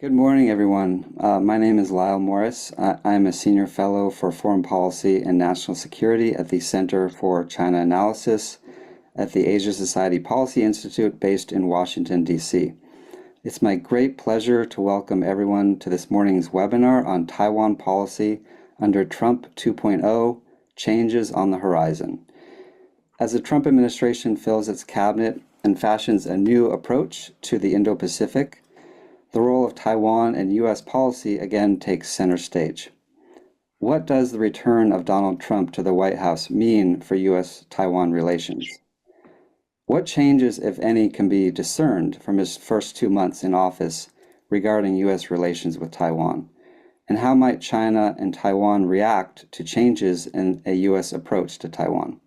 Good morning, everyone. My name is Lyle Morris. I'm a senior fellow for foreign policy and national security at the Center for China Analysis at the Asia Society Policy Institute based in Washington, D.C. It's my great pleasure to welcome everyone to this morning's webinar on Taiwan policy under Trump 2.0, Changes on the Horizon. As the Trump administration fills its cabinet and fashions a new approach to the Indo-Pacific, the role of Taiwan and U.S. policy again takes center stage. What does the return of Donald Trump to the White House mean for U.S.-Taiwan relations? What changes, if any, can be discerned from his first 2 months in office regarding U.S. relations with Taiwan? And how might China and Taiwan react to changes in a U.S. approach to Taiwan?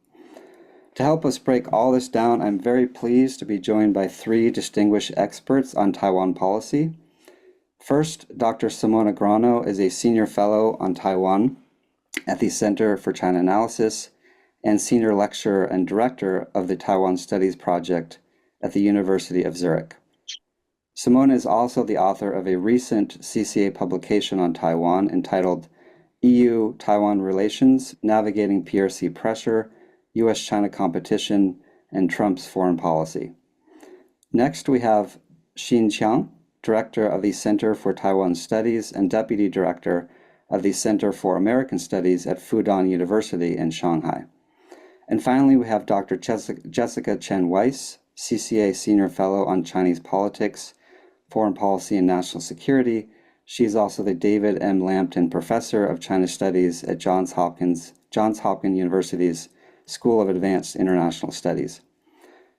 To help us break all this down, I'm very pleased to be joined by three distinguished experts on Taiwan policy. First, Dr. Simona Grano is a senior fellow on Taiwan at the Center for China Analysis and senior lecturer and director of the Taiwan Studies project at the University of Zurich. Simona is also the author of a recent CCA publication on Taiwan entitled EU-Taiwan Relations, Navigating PRC Pressure, U.S.-China Competition, and Trump's Foreign Policy. Next, we have XIN Qiang, Director of the Center for Taiwan Studies and Deputy Director of the Center for American Studies at Fudan University in Shanghai. And finally, we have Dr. Jessica Chen Weiss, CCA Senior Fellow on Chinese Politics, Foreign Policy and National Security. She's also the David M. Lampton Professor of China Studies at Johns Hopkins University's School of Advanced International Studies.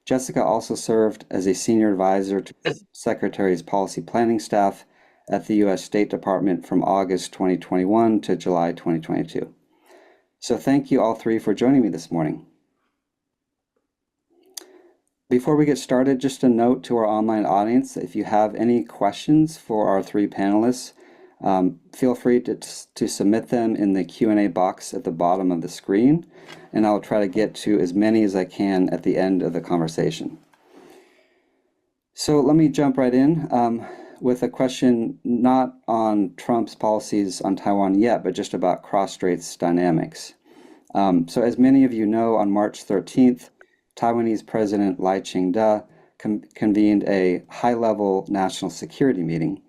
Jessica also served as a senior advisor to the Secretary's policy planning staff at the U.S. State Department from August 2021 to July 2022. So thank you all three for joining me this morning. Before we get started, just a note to our online audience, if you have any questions for our three panelists, feel free to submit them in the Q&A box at the bottom of the screen, and I'll try to get to as many as I can at the end of the conversation. So let me jump right in with a question not on Trump's policies on Taiwan yet, but just about cross-straits dynamics. So as many of you know, on March 13th, Taiwanese President Lai Ching-te convened a high-level national security meeting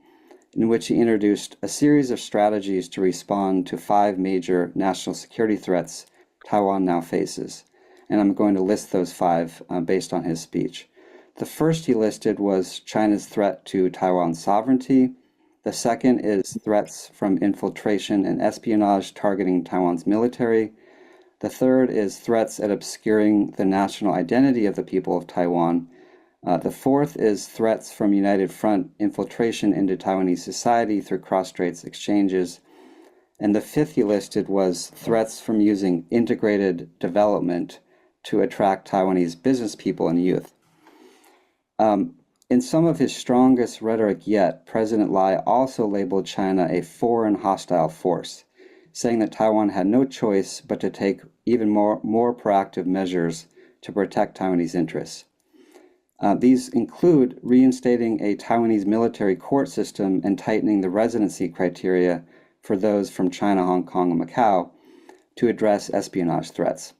in which he introduced a series of strategies to respond to 5 major national security threats Taiwan now faces. And I'm going to list those 5 based on his speech. The first he listed was China's threat to Taiwan's sovereignty. The second is threats from infiltration and espionage targeting Taiwan's military. The third is threats at obscuring the national identity of the people of Taiwan. The fourth is threats from United Front infiltration into Taiwanese society through cross-straits exchanges. And the fifth he listed was threats from using integrated development to attract Taiwanese business people and youth. In some of his strongest rhetoric yet, President Lai also labeled China a foreign hostile force, saying that Taiwan had no choice but to take even more proactive measures to protect Taiwanese interests. These include reinstating a Taiwanese military court system and tightening the residency criteria for those from China, Hong Kong, and Macau to address espionage threats.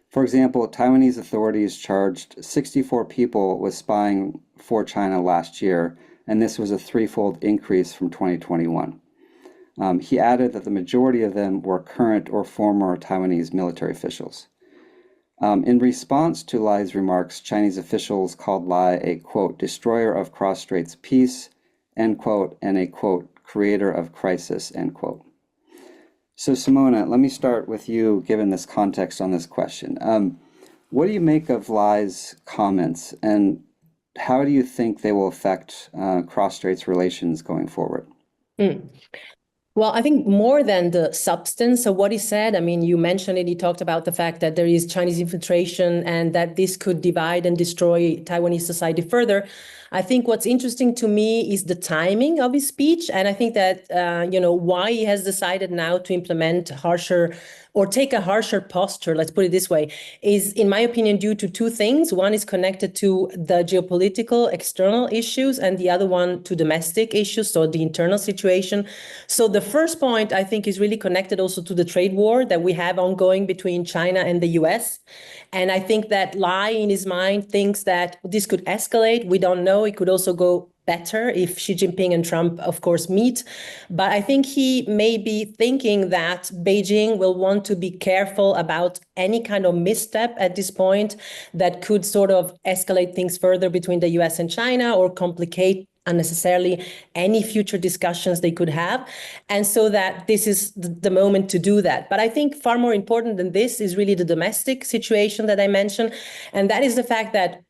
For example, Taiwanese authorities charged 64 people with spying for China last year, and this was a 3-fold increase from 2021. He added that the majority of them were current or former Taiwanese military officials. In response to Lai's remarks, Chinese officials called Lai a, quote, destroyer of cross-straits peace, end quote, and a, quote, creator of crisis, end quote. So Simona, let me start with you, given this context on this question. What do you make of Lai's comments, and how do you think they will affect cross-straits relations going forward? Well, I think more than the substance of what he said, I mean, you mentioned it, he talked about the fact that there is Chinese infiltration and that this could divide and destroy Taiwanese society further. I think what's interesting to me is the timing of his speech. And I think that, why he has decided now to implement harsher or take a harsher posture, let's put it this way, is, in my opinion, due to two things. One is connected to the geopolitical external issues, and the other one to domestic issues, so the internal situation. So the first point, I think, is really connected also to the trade war that we have ongoing between China and the US. And I think that Lai, in his mind, thinks that this could escalate. We don't know. It could also go better if Xi Jinping and Trump, of course, meet. But I think he may be thinking that Beijing will want to be careful about any kind of misstep at this point that could sort of escalate things further between the US and China or complicate unnecessarily any future discussions they could have. And so that this is the moment to do that. But I think far more important than this is really the domestic situation that I mentioned. And that is the fact that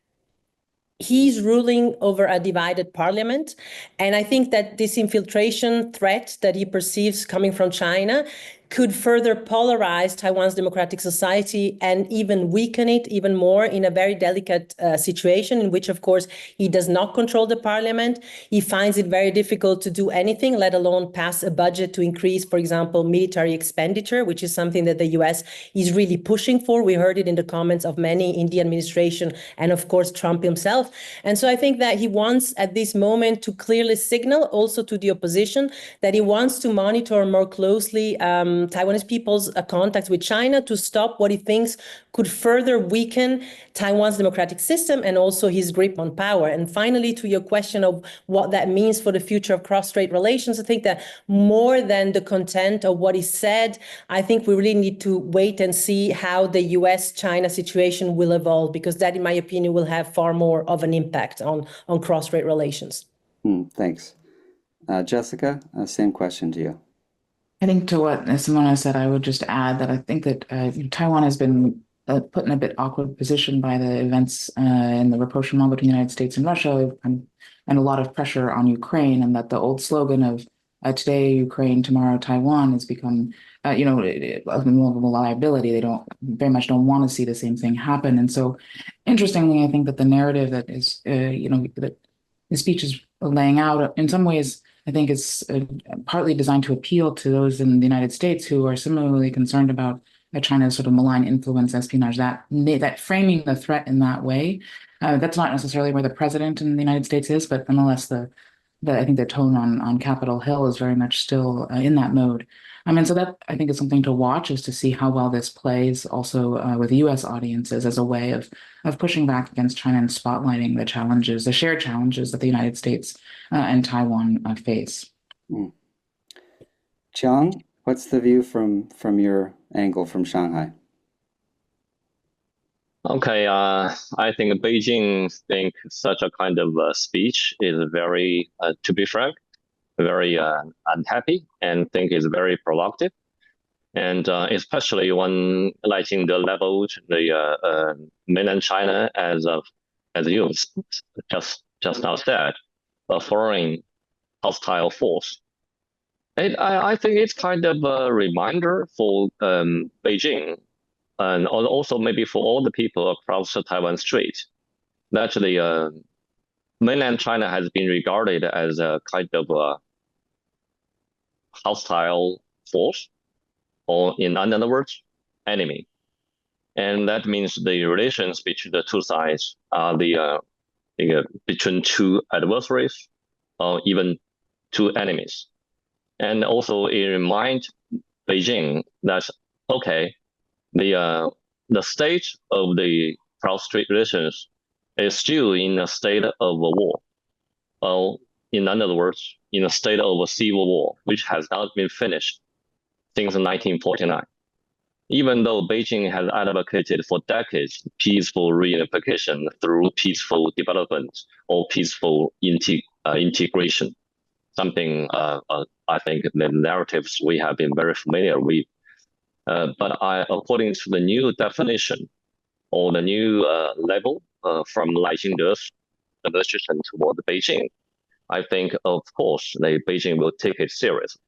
he's ruling over a divided parliament. And I think that this infiltration threat that he perceives coming from China could further polarize Taiwan's democratic society and even weaken it even more in a very delicate situation in which, of course, he does not control the parliament. He finds it very difficult to do anything, let alone pass a budget to increase, for example, military expenditure, which is something that the US is really pushing for. We heard it in the comments of many in the administration and, of course, Trump himself. And so I think that he wants at this moment to clearly signal also to the opposition that he wants to monitor more closely Taiwanese people's contacts with China to stop what he thinks could further weaken Taiwan's democratic system and also his grip on power. And finally, to your question of what that means for the future of cross-strait relations, I think that more than the content of what he said, I think we really need to wait and see how the US-China situation will evolve, because that, in my opinion, will have far more of an impact on cross-strait relations. Thanks. Jessica, same question to you. I think to what Simona said, I would just add that I think that Taiwan has been put in a bit awkward position by the events in the rapprochement between the United States and Russia, and a lot of pressure on Ukraine, and that the old slogan of today Ukraine, tomorrow Taiwan has become, more of a liability. They very much don't want to see the same thing happen. And so, interestingly, I think that the narrative that is, that the speech is laying out, in some ways, I think it's partly designed to appeal to those in the United States who are similarly concerned about China's sort of malign influence, espionage, that framing the threat in that way. That's not necessarily where the president in the United States is, but nonetheless, I think the tone on Capitol Hill is very much still in that mode. And so that, I think, is something to watch, is to see how well this plays also with U.S. audiences as a way of pushing back against China and spotlighting the challenges, the shared challenges that the United States and Taiwan face. Qiang, what's the view from your angle from Shanghai? Okay, I think Beijing think such a kind of speech is very, to be frank, very unhappy, and think is very provocative, and especially when lighting the level to the mainland China as you just now said, a foreign hostile force. I think it's kind of a reminder for Beijing, and also maybe for all the people across the Taiwan Strait, that the mainland China has been regarded as a kind of a hostile force, or in other words, enemy. And that means the relations between the two sides are between two adversaries, or even two enemies. And also it reminds Beijing that, okay, the state of the cross-strait relations is still in a state of a war. In other words, in a state of a civil war, which has not been finished since 1949. Even though Beijing has advocated for decades peaceful reunification through peaceful development or peaceful integration, something I think the narratives we have been very familiar with. But according to the new definition or the new level from Lai Ching-de's administration toward Beijing, I think, of course, Beijing will take it seriously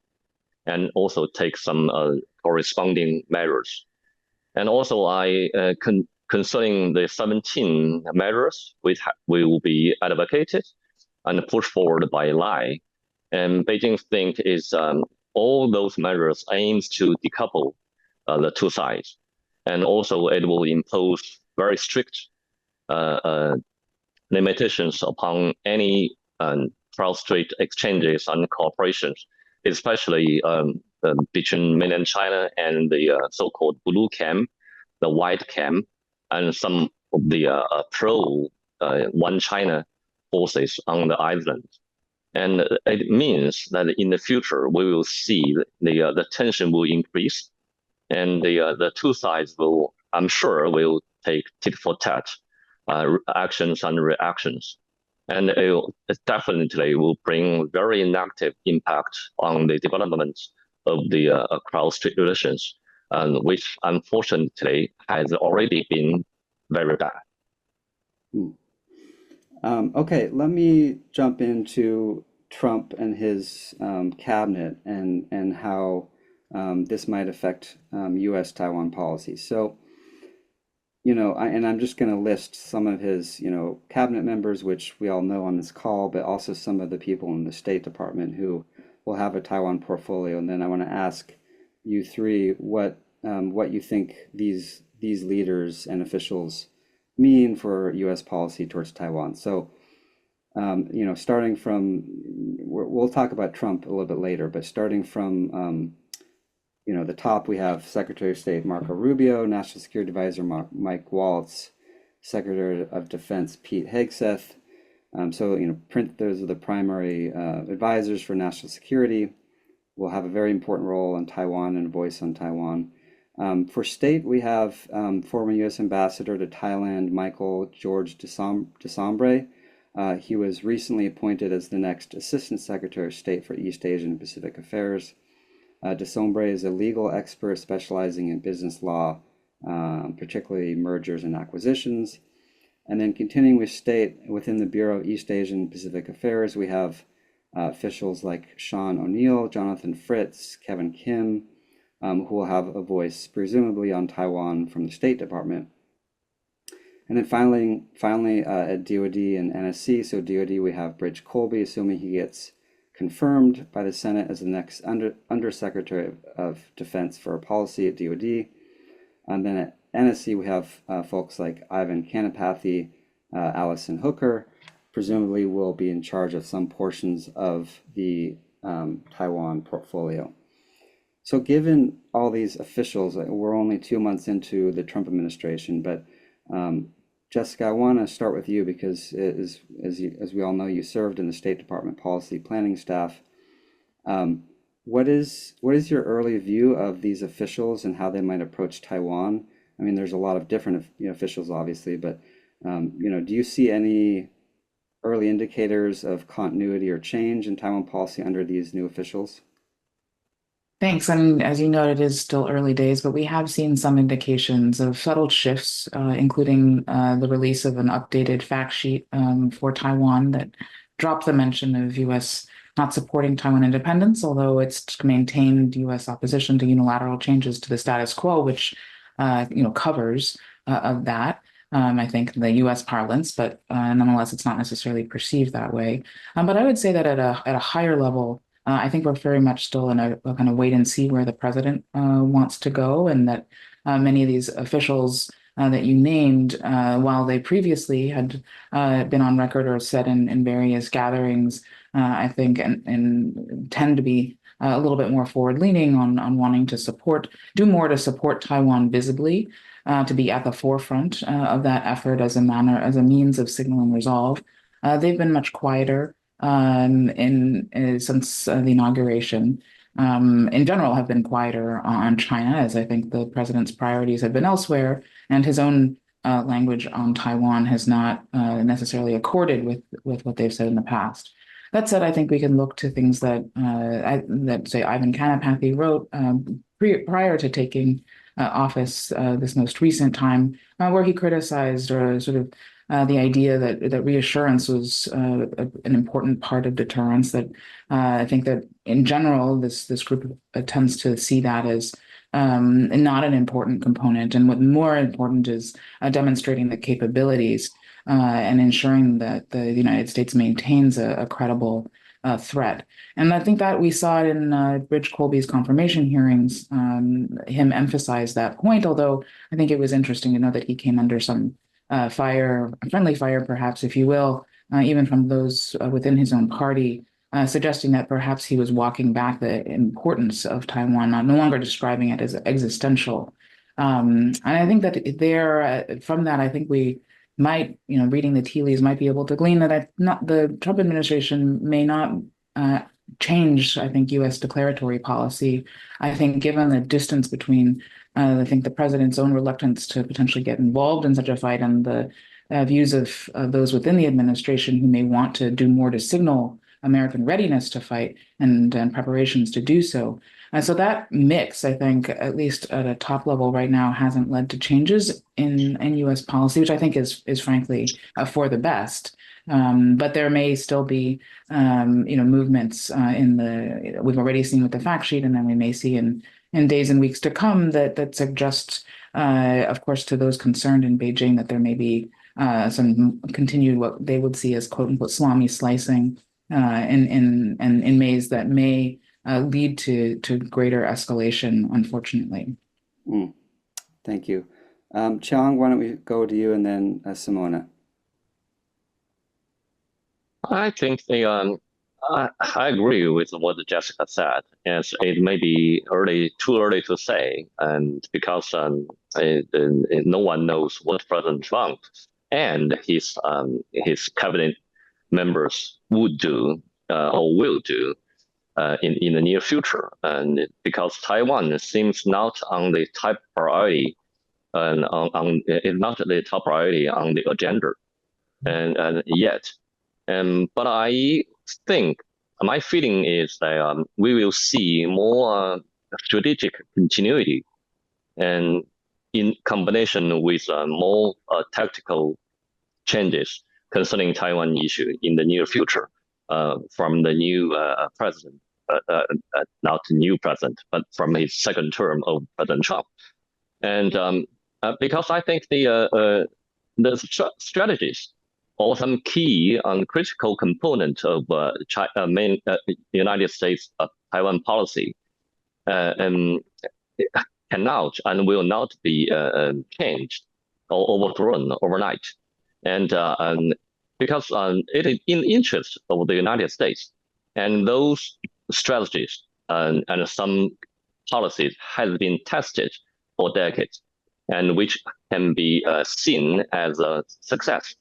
and also take some corresponding measures. And also, concerning the 17 measures which will be advocated, and pushed forward by Lyle. And Beijing think is all those measures aims to decouple the two sides. And also it will impose very strict limitations upon any cross-strait exchanges and cooperations, especially between mainland China and the so-called blue camp, the white camp, and some of the pro one China forces on the island. And it means that in the future, we will see the tension will increase, and the two sides will, I'm sure, will take tit for tat actions and reactions. And it definitely will bring very negative impact on the development of the cross-strait relations, which unfortunately has already been very bad. Okay, let me jump into Trump and his cabinet and how this might affect U.S. Taiwan policy. So, I'm just going to list some of his, cabinet members, which we all know on this call, but also some of the people in the State Department who will have a Taiwan portfolio. And then I want to ask you three what you think these leaders and officials mean for U.S. policy towards Taiwan. So, starting from, we'll talk about Trump a little bit later, but starting from, the top, we have Secretary of State Marco Rubio, National Security Advisor Mike Waltz, Secretary of Defense Pete Hegseth. Those are the primary advisors for national security. Will have a very important role in Taiwan and a voice on Taiwan. For state, we have former U.S. Ambassador to Thailand, Michael George Desambre. He was recently appointed as the next Assistant Secretary of State for East Asian and Pacific Affairs. Desambre is a legal expert specializing in business law, particularly mergers and acquisitions. And then continuing with state, within the Bureau of East Asian and Pacific Affairs, we have officials like Sean O'Neill, Jonathan Fritz, Kevin Kim, who will have a voice presumably on Taiwan from the State Department. And then finally at DOD and NSC, so DOD we have Bridge Colby, assuming he gets confirmed by the Senate as the next Undersecretary of Defense for Policy at DOD. And then at NSC we have folks like Ivan Kanapathy, Allison Hooker, presumably will be in charge of some portions of the Taiwan portfolio. So given all these officials, we're only 2 months into the Trump administration, but Jessica, I want to start with you because as we all know, you served in the State Department policy planning staff. What is your early view of these officials and how they might approach Taiwan? I mean, there's a lot of different officials, obviously, but do you see any early indicators of continuity or change in Taiwan policy under these new officials? Thanks. And as you noted, it is still early days, but we have seen some indications of subtle shifts, including the release of an updated fact sheet for Taiwan that dropped the mention of U.S. not supporting Taiwan independence, although it's maintained U.S. opposition to unilateral changes to the status quo, which covers of that. I think the U.S. parlance, but nonetheless, it's not necessarily perceived that way. But I would say that at a higher level, I think we're very much still in a kind of wait and see where the president wants to go, and that many of these officials that you named, while they previously had been on record or said in various gatherings, I think, and tend to be a little bit more forward-leaning on wanting to do more to support Taiwan visibly, to be at the forefront of that effort as a means of signaling resolve. They've been much quieter since the inauguration. In general, have been quieter on China, as I think the president's priorities have been elsewhere, and his own language on Taiwan has not necessarily accorded with what they've said in the past. That said, I think we can look to things that say Ivan Kanapathy wrote prior to taking office this most recent time, where he criticized or sort of the idea that reassurance was an important part of deterrence. That I think that in general, this group tends to see that as not an important component, and what more important is demonstrating the capabilities and ensuring that the United States maintains a credible threat. And I think that we saw it in Rich Colby's confirmation hearings, him emphasize that point, although I think it was interesting to know that he came under some friendly fire, perhaps, if you will, even from those within his own party, suggesting that perhaps he was walking back the importance of Taiwan, no longer describing it as existential. And I think that from that, I think we might, reading the tea leaves, might be able to glean that the Trump administration may not change, I think, U.S. declaratory policy. I think given the distance between, I think, the president's own reluctance to potentially get involved in such a fight and the views of those within the administration who may want to do more to signal American readiness to fight and preparations to do so. And so that mix, I think, at least at a top level right now, hasn't led to changes in U.S. policy, which I think is frankly for the best. But there may still be, movements we've already seen with the fact sheet, and then we may see in days and weeks to come that suggest, of course, to those concerned in Beijing that there may be some continued what they would see as "quote unquote" salami slicing in ways that may lead to greater escalation, unfortunately. Thank you. Qiang, why don't we go to you and then Simona? I think I agree with what Jessica said. Yes, it may be too early to say, and because no one knows what President Trump and his cabinet members would do or will do in the near future, and because Taiwan seems not on the top priority, and it's not the top priority on the agenda, and yet. But I think my feeling is that we will see more strategic continuity, and in combination with more tactical changes concerning Taiwan issue in the near future from the new president, not the new president, but from his second term of President Trump, and because I think the strategies or some key and critical component of United States Taiwan policy cannot and will not be changed or overthrown overnight. And because it is in the interest of the United States, and those strategies and some policies have been tested for decades, and which can be seen as a success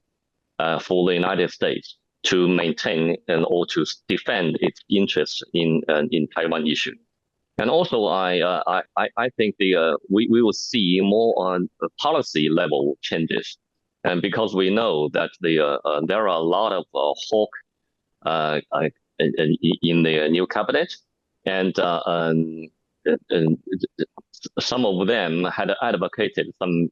for the United States to maintain and or to defend its interests in Taiwan issue. And also, I think we will see more on policy level changes, and because we know that there are a lot of hawk in the new cabinet, and some of them had advocated some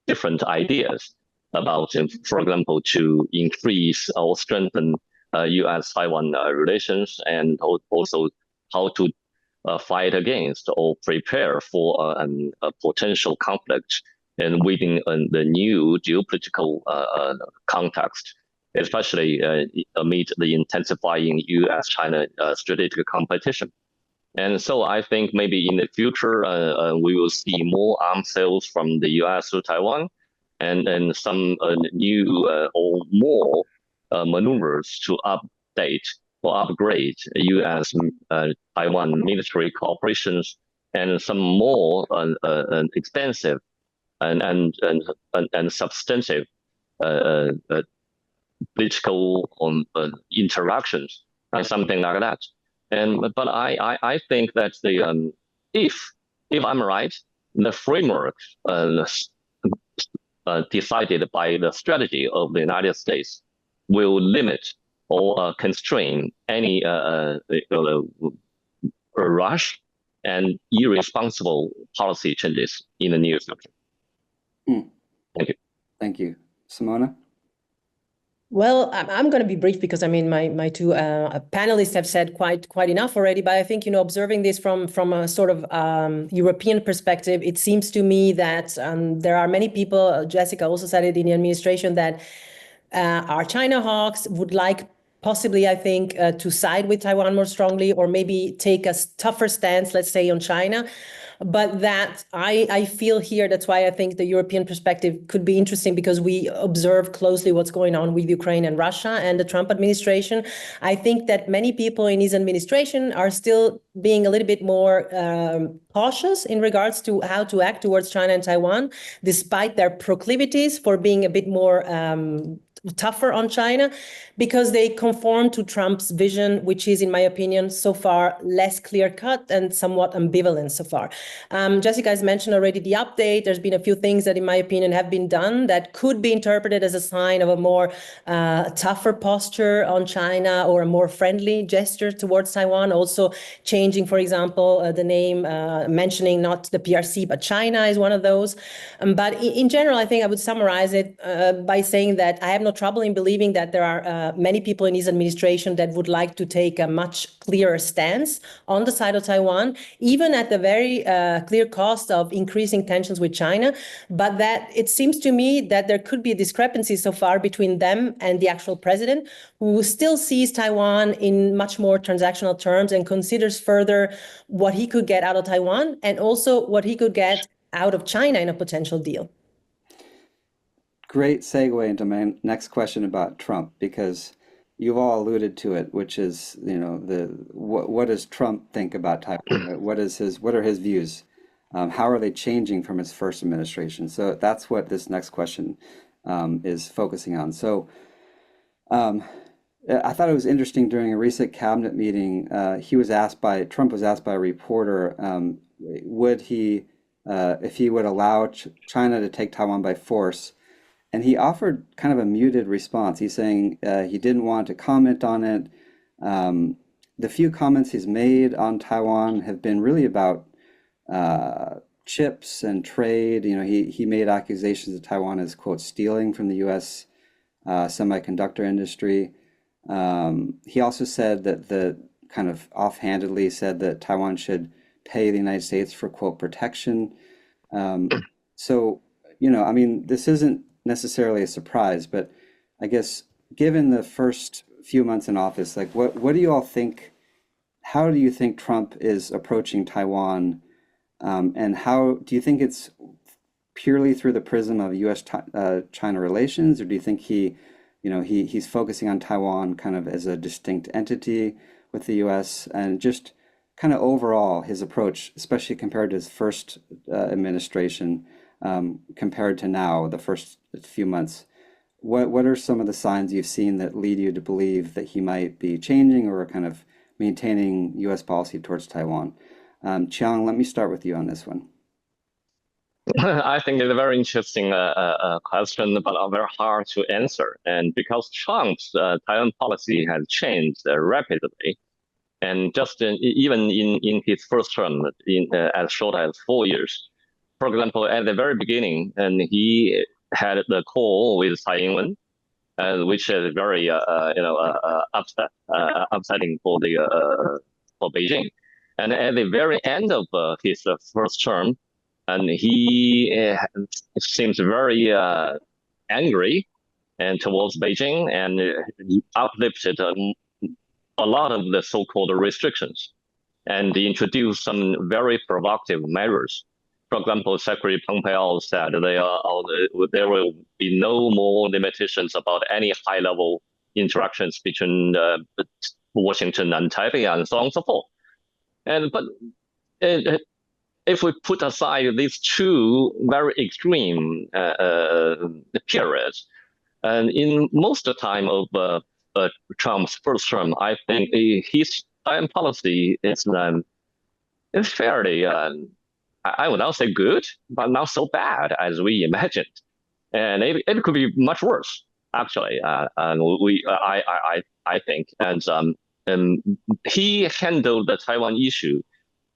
different ideas about, for example, to increase or strengthen U.S. Taiwan relations, and also how to fight against or prepare for a potential conflict and within the new geopolitical context, especially amid the intensifying U.S.-China strategic competition. And so I think maybe in the future, we will see more arms sales from the U.S. to Taiwan, and some new or more maneuvers to update or upgrade U.S. Taiwan military cooperations, and some more expensive and substantive political interactions and something like that. But I think that if I'm right, the framework decided by the strategy of the United States will limit or constrain any rush and irresponsible policy changes in the near future. Thank you. Simona? Well, I'm going to be brief because I mean my two panelists have said quite enough already. But I think observing this from a sort of European perspective, it seems to me that there are many people. Jessica also said it in the administration that our China hawks would like possibly, I think, to side with Taiwan more strongly, or maybe take a tougher stance, let's say, on China. But that I feel here, that's why I think the European perspective could be interesting, because we observe closely what's going on with Ukraine and Russia and the Trump administration. I think that many people in his administration are still being a little bit more cautious in regards to how to act towards China and Taiwan, despite their proclivities for being a bit more tougher on China, because they conform to Trump's vision, which is, in my opinion, so far less clear-cut and somewhat ambivalent so far. Jessica has mentioned already the update. There's been a few things that, in my opinion, have been done that could be interpreted as a sign of a more tougher posture on China, or a more friendly gesture towards Taiwan. Also changing, for example, the name, mentioning not the PRC, but China is one of those. But in general, I think I would summarize it by saying that I have no trouble in believing that there are many people in his administration that would like to take a much clearer stance on the side of Taiwan, even at the very clear cost of increasing tensions with China. But that it seems to me that there could be a discrepancy so far between them and the actual president, who still sees Taiwan in much more transactional terms and considers further what he could get out of Taiwan, and also what he could get out of China in a potential deal. Great segue into my next question about Trump, because you've all alluded to it, which is, what does Trump think about Taiwan? What are his views? How are they changing from his first administration? So that's what this next question is focusing on. So I thought it was interesting, during a recent cabinet meeting, Trump was asked by a reporter, would he, if he would allow China to take Taiwan by force. And he offered kind of a muted response. He's saying he didn't want to comment on it. The few comments he's made on Taiwan have been really about chips and trade. He made accusations that Taiwan is, quote, stealing from the U.S. Semiconductor industry. He also said that kind of offhandedly said that Taiwan should pay the United States for, quote, protection. So, I mean, this isn't necessarily a surprise, but I guess given the first few months in office, like what do you all think? How do you think Trump is approaching Taiwan, and how do you think it's purely through the prism of U.S. China relations, or do you think he's focusing on Taiwan kind of as a distinct entity with the U.S., and just kind of overall his approach, especially compared to his first administration? Compared to now, the first few months, what are some of the signs you've seen that lead you to believe that he might be changing or kind of maintaining U.S. policy towards Taiwan? Qiang, let me start with you on this one. I think it's a very interesting question, but very hard to answer. And because Trump's Taiwan policy has changed rapidly, and just even in his first term, as short as 4 years. For example, at the very beginning, and he had the call with Tsai Ing-wen, which is very upsetting for Beijing. And at the very end of his first term, and he seems very angry and towards Beijing, and uplifted a lot of the so-called restrictions, and introduced some very provocative measures. For example, Secretary Pompeo said there will be no more limitations about any high-level interactions between Washington and Taipei, and so on and so forth. But if we put aside these two very extreme periods, and in most of the time of Trump's first term, I think his Taiwan policy is fairly, I would not say good, but not so bad as we imagined, and it could be much worse, actually. I think, and he handled the Taiwan issue,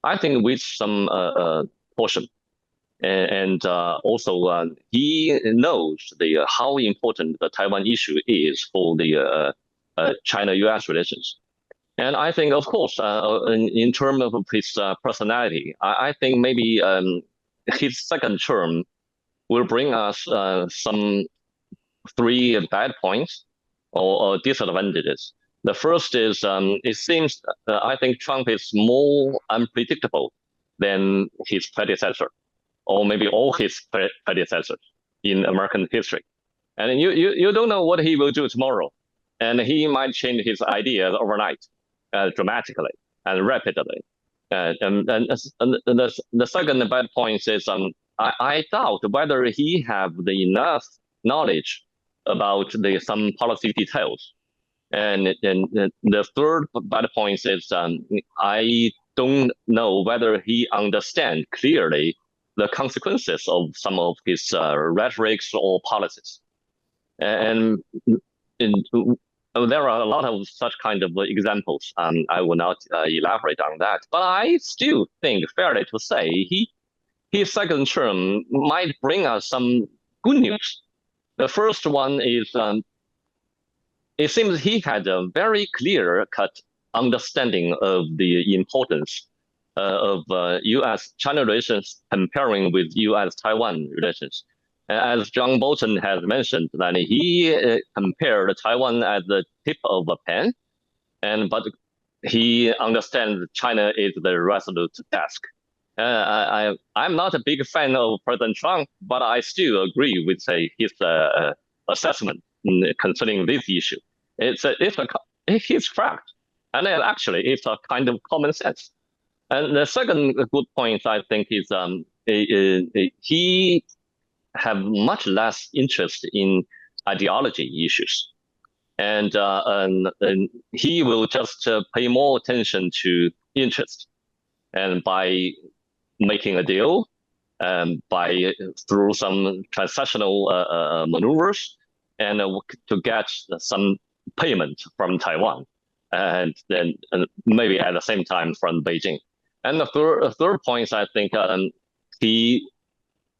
I think, with some caution, and also he knows how important the Taiwan issue is for the China-U.S. relations. And I think, of course, in terms of his personality, I think maybe his second term will bring us some 3 bad points or disadvantages. The first is it seems I think Trump is more unpredictable than his predecessor, or maybe all his predecessors in American history. And you don't know what he will do tomorrow. And he might change his ideas overnight, dramatically and rapidly. And the second bad point is I doubt whether he have enough knowledge about some policy details. And the third bad point is I don't know whether he understands clearly the consequences of some of his rhetorics or policies. And there are a lot of such kind of examples. I will not elaborate on that. But I still think, fairly to say, his second term might bring us some good news. The first one is it seems he had a very clear-cut understanding of the importance of U.S.-China relations comparing with U.S.-Taiwan relations. As John Bolton has mentioned, that he compared Taiwan at the tip of a pen, but he understands China is the resolute task. I'm not a big fan of President Trump, but I still agree with his assessment concerning this issue. It's his fact, and actually it's a kind of common sense. And the second good point I think is he have much less interest in ideology issues, and he will just pay more attention to interest, and by making a deal, through some transactional maneuvers, and to get some payment from Taiwan, and then maybe at the same time from Beijing. And the third point, I think he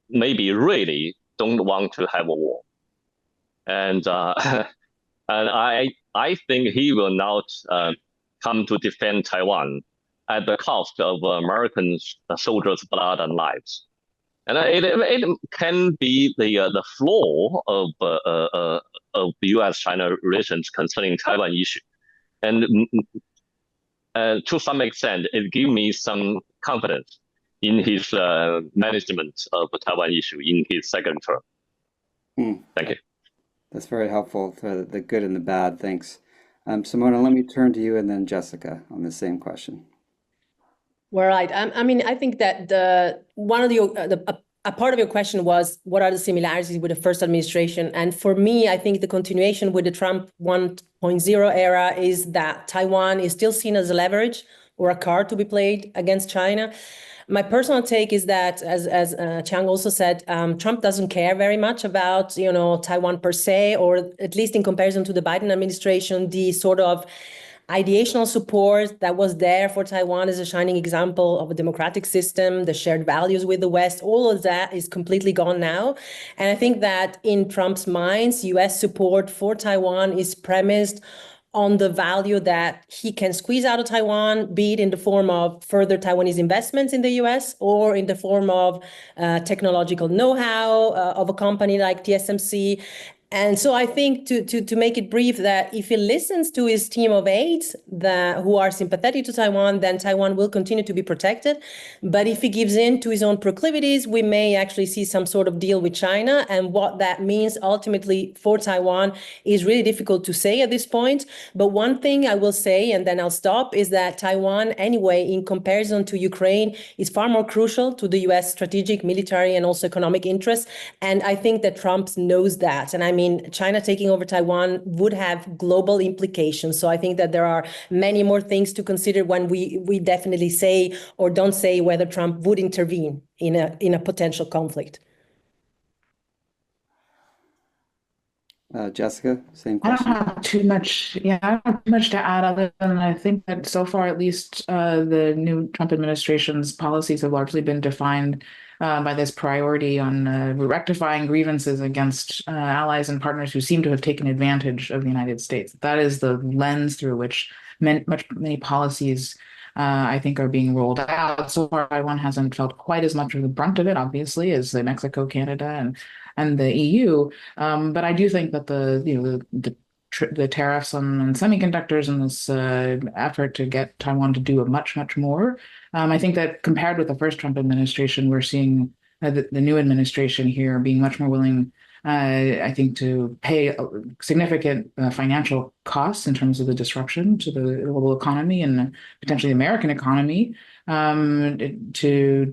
maybe really don't want to have a war, and I think he will not come to defend Taiwan at the cost of American soldiers' blood and lives. And it can be the flaw of U.S.-China relations concerning Taiwan issue, and to some extent, it gives me some confidence in his management of the Taiwan issue in his second term. Thank you. That's very helpful for the good and the bad. Thanks. Simona, let me turn to you and then Jessica on the same question. Well, right. I mean, I think that a part of your question was, what are the similarities with the first administration? And for me, I think the continuation with the Trump 1.0 era is that Taiwan is still seen as a leverage or a card to be played against China. My personal take is that, as Qiang also said, Trump doesn't care very much about, Taiwan per se, or at least in comparison to the Biden administration, the sort of ideational support that was there for Taiwan is a shining example of a democratic system, the shared values with the West, all of that is completely gone now. And I think that in Trump's minds, US support for Taiwan is premised on the value that he can squeeze out of Taiwan, be it in the form of further Taiwanese investments in the US or in the form of technological know-how of a company like TSMC. And so I think to make it brief, that if he listens to his team of aides who are sympathetic to Taiwan, then Taiwan will continue to be protected. But if he gives in to his own proclivities, we may actually see some sort of deal with China. And what that means ultimately for Taiwan is really difficult to say at this point. But one thing I will say, and then I'll stop, is that Taiwan, anyway, in comparison to Ukraine, is far more crucial to the US strategic, military, and also economic interests. And I think that Trump knows that. And I mean, China taking over Taiwan would have global implications. So I think that there are many more things to consider when we definitely say or don't say whether Trump would intervene in a potential conflict. Jessica, same question. I don't have too much. I don't have too much to add, other than I think that so far, at least, the new Trump administration's policies have largely been defined by this priority on rectifying grievances against allies and partners who seem to have taken advantage of the United States. That is the lens through which many policies, I think, are being rolled out. So far, Taiwan hasn't felt quite as much of the brunt of it, obviously, as Mexico, Canada, and the EU. But I do think that the tariffs on semiconductors and this effort to get Taiwan to do much more. I think that compared with the first Trump administration, we're seeing the new administration here being much more willing, I think, to pay significant financial costs in terms of the disruption to the global economy and potentially the American economy to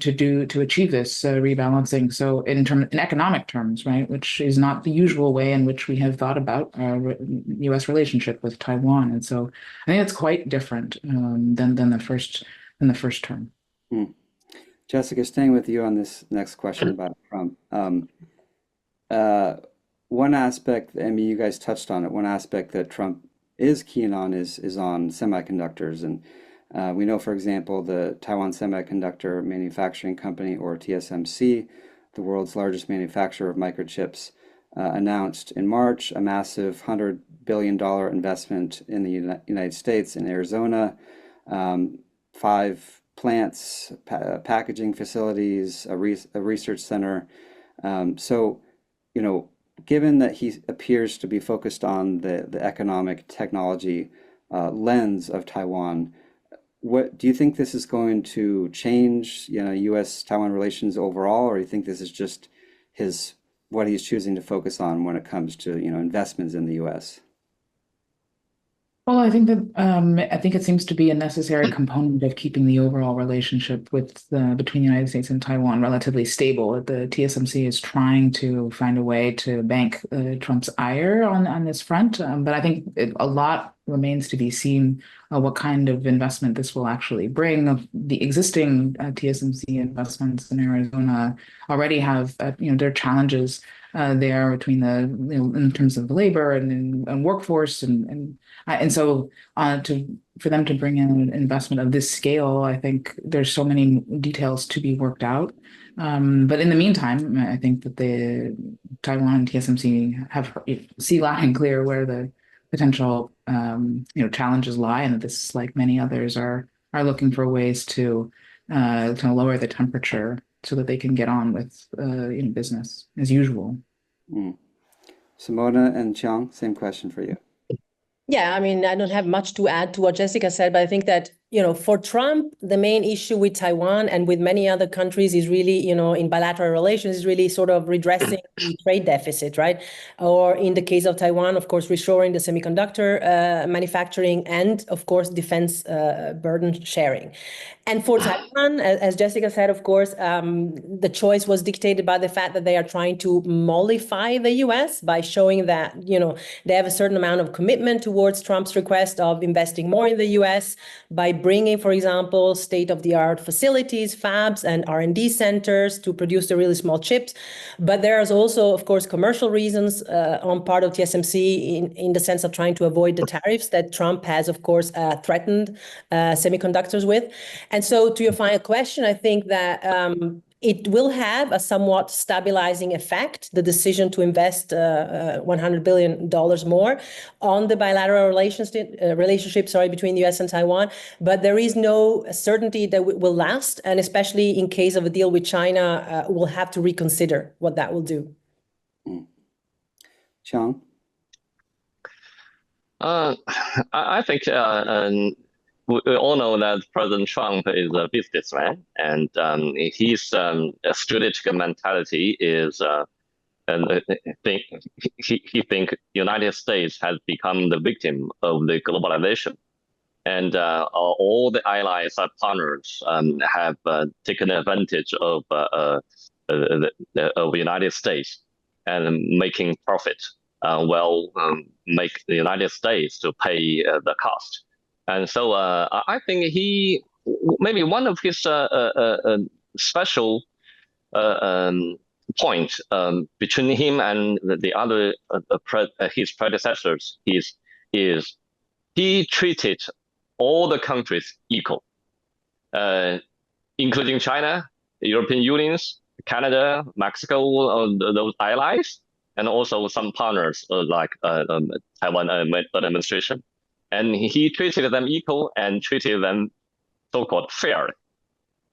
achieve this rebalancing. So in economic terms, right, which is not the usual way in which we have thought about our U.S. relationship with Taiwan, and so I think it's quite different than the first term. Jessica, staying with you on this next question about Trump. One aspect, I mean, you guys touched on it. One aspect that Trump is keen on is on semiconductors, and we know, for example, the Taiwan Semiconductor Manufacturing Company, or TSMC, the world's largest manufacturer of microchips, announced in March a massive $100 billion investment in the United States in Arizona, 5 plants, packaging facilities, a research center. So, given that he appears to be focused on the economic technology lens of Taiwan, what do you think this is going to change, U.S.-Taiwan relations overall, or do you think this is just what he's choosing to focus on when it comes to, investments in the U.S.? Well, I think it seems to be a necessary component of keeping the overall relationship between the United States and Taiwan relatively stable. The TSMC is trying to find a way to bank Trump's ire on this front, but I think a lot remains to be seen what kind of investment this will actually bring. The existing TSMC investments in Arizona already have their challenges there between in terms of labor and workforce and so for them to bring in an investment of this scale, I think there's so many details to be worked out. But in the meantime, I think that the Taiwan and TSMC see loud and clear where the potential challenges lie, and that this, like many others, are looking for ways to lower the temperature so that they can get on with business as usual. Simona and Qiang, same question for you. Yeah, I mean, I don't have much to add to what Jessica said, but I think that, for Trump, the main issue with Taiwan and with many other countries is really, in bilateral relations, is really sort of redressing the trade deficit, right? Or in the case of Taiwan, of course, reshoring the semiconductor manufacturing and, of course, defense burden sharing. And for Taiwan, as Jessica said, of course, the choice was dictated by the fact that they are trying to mollify the U.S. by showing that, they have a certain amount of commitment towards Trump's request of investing more in the U.S. by bringing, for example, state-of-the-art facilities, fabs, and R&D centers to produce the really small chips. But there's also, of course, commercial reasons on part of TSMC in the sense of trying to avoid the tariffs that Trump has, of course, threatened semiconductors with. And so to your final question, I think that it will have a somewhat stabilizing effect, the decision to invest $100 billion more on the bilateral relationship between the US and Taiwan. But there is no certainty that it will last. And especially in case of a deal with China, we'll have to reconsider what that will do. Qiang? I think we all know that President Trump is a businessman, and his strategic mentality is, he think United States has become the victim of the globalization, and all the allies and partners have taken advantage of United States and making profit. Make the United States to pay the cost. And so I think maybe one of his special point between him and the other his predecessors is he treated all the countries equal, including China, the European Unions, Canada, Mexico, those allies, and also some partners like Taiwan administration. And he treated them equal and treated them so-called fairly.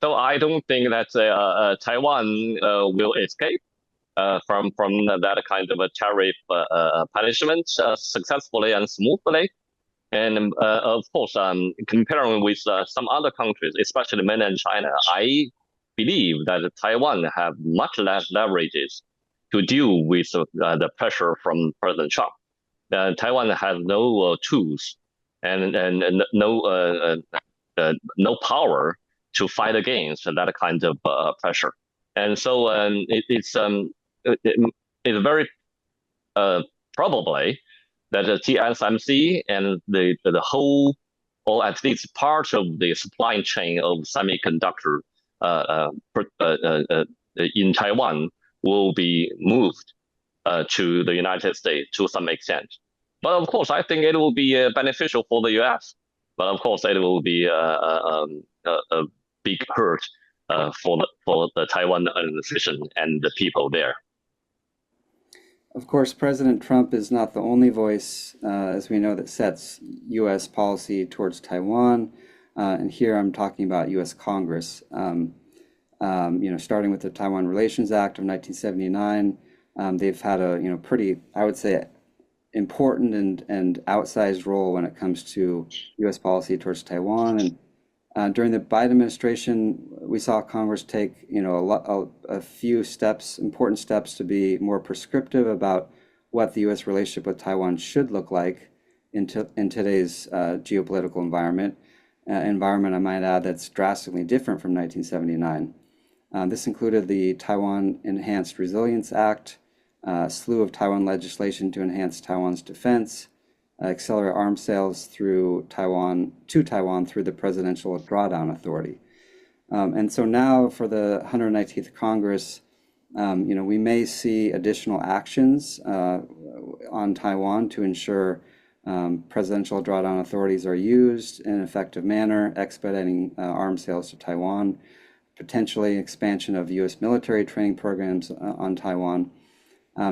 So I don't think that Taiwan will escape from that kind of a tariff punishment successfully and smoothly. And of course, comparing with some other countries, especially mainland China, I believe that Taiwan have much less leverages to deal with the pressure from President Trump. Taiwan has no tools and no power to fight against that kind of pressure. And so it's very probably that the TSMC and the whole, or at least part of the supply chain of semiconductor in Taiwan will be moved to the United States to some extent. But of course, I think it will be beneficial for the U.S. But of course, it will be a big hurt for the Taiwan administration and the people there. Of course, President Trump is not the only voice, as we know, that sets U.S. policy towards Taiwan. And here I'm talking about U.S. Congress. Starting with the Taiwan Relations Act of 1979, they've had a pretty, I would say, important and outsized role when it comes to U.S. policy towards Taiwan. And during the Biden administration, we saw Congress take a few steps, important steps, to be more prescriptive about what the U.S. relationship with Taiwan should look like in today's geopolitical environment. I might add, that's drastically different from 1979. This included the Taiwan Enhanced Resilience Act, a slew of Taiwan legislation to enhance Taiwan's defense, accelerate arms sales to Taiwan through the Presidential Drawdown Authority. And so now for the 119th Congress, we may see additional actions on Taiwan to ensure presidential drawdown authorities are used in an effective manner, expediting arms sales to Taiwan, potentially expansion of U.S. military training programs on Taiwan.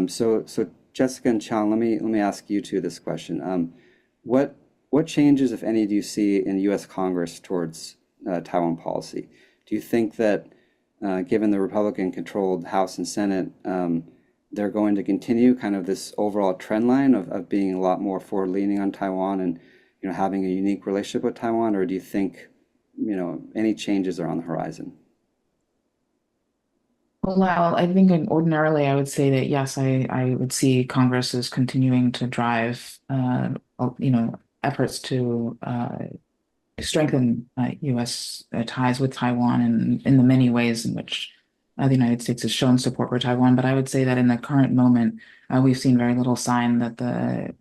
So Jessica and Qiang, let me ask you two this question. What changes, if any, do you see in U.S. Congress towards Taiwan policy? Do you think that, given the Republican-controlled House and Senate, they're going to continue kind of this overall trend line of being a lot more forward-leaning on Taiwan and having a unique relationship with Taiwan, or do you think any changes are on the horizon? Well, Lyle, I think ordinarily I would say that yes, I would see Congress is continuing to drive efforts to strengthen U.S. ties with Taiwan and in the many ways in which the United States has shown support for Taiwan. But I would say that in the current moment, we've seen very little sign that the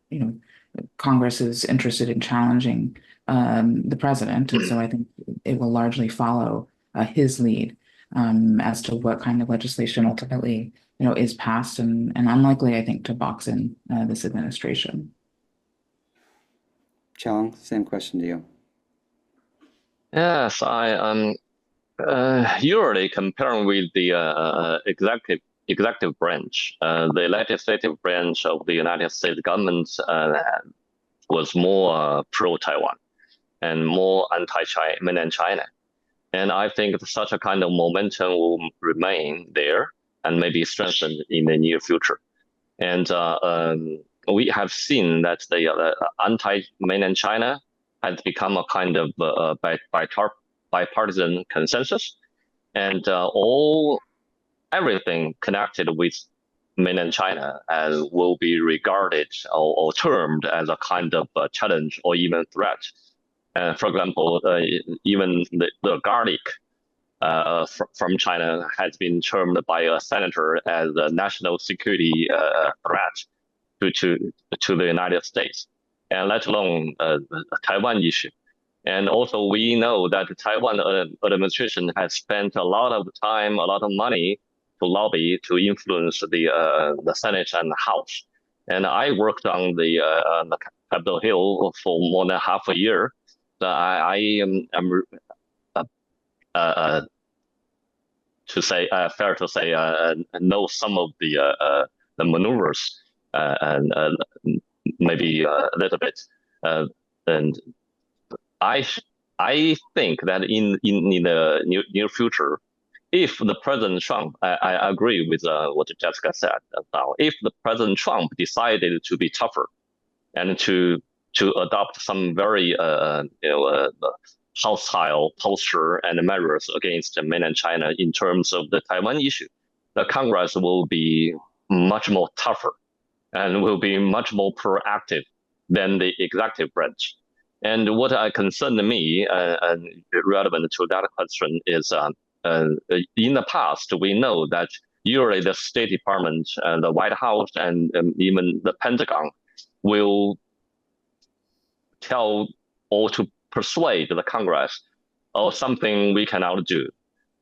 Congress is interested in challenging the president, and so I think it will largely follow his lead as to what kind of legislation ultimately is passed, and unlikely, I think, to box in this administration. Qiang, same question to you. Yes, I usually comparing with the executive branch, the legislative branch of the United States government was more pro-Taiwan and more anti-mainland China. And I think such a kind of momentum will remain there and maybe strengthened in the near future. And we have seen that the anti-mainland China has become a kind of bipartisan consensus, and everything connected with mainland China will be regarded or termed as a kind of challenge or even threat. For example, even the garlic from China has been termed by a senator as a national security threat to the United States, and let alone the Taiwan issue. And also, we know that the Taiwan administration has spent a lot of time, a lot of money to lobby, to influence the Senate and the House. And I worked on the Capitol Hill for more than half a year. So I am fair to say, know some of the maneuvers and maybe a little bit. And I think that in the near future, if the President Trump, I agree with what Jessica said about, if the President Trump decided to be tougher and to adopt some very hostile posture and measures against mainland China in terms of the Taiwan issue, the Congress will be much more tougher and will be much more proactive than the executive branch. And what concerned me and relevant to that question is in the past, we know that usually the State Department, the White House, and even the Pentagon will tell or to persuade the Congress or something we cannot do.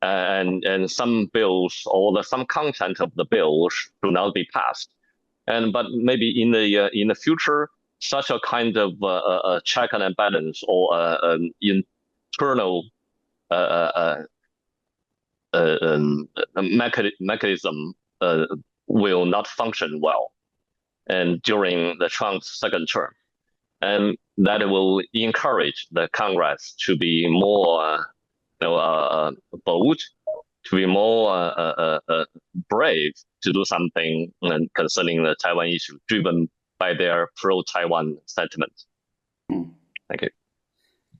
And some bills or some content of the bills should not be passed. But maybe in the future, such a kind of check and balance or internal mechanism will not function well, and during the Trump's second term, and that will encourage the Congress to be more bold, to be more brave to do something concerning the Taiwan issue, driven by their pro-Taiwan sentiment. Thank you.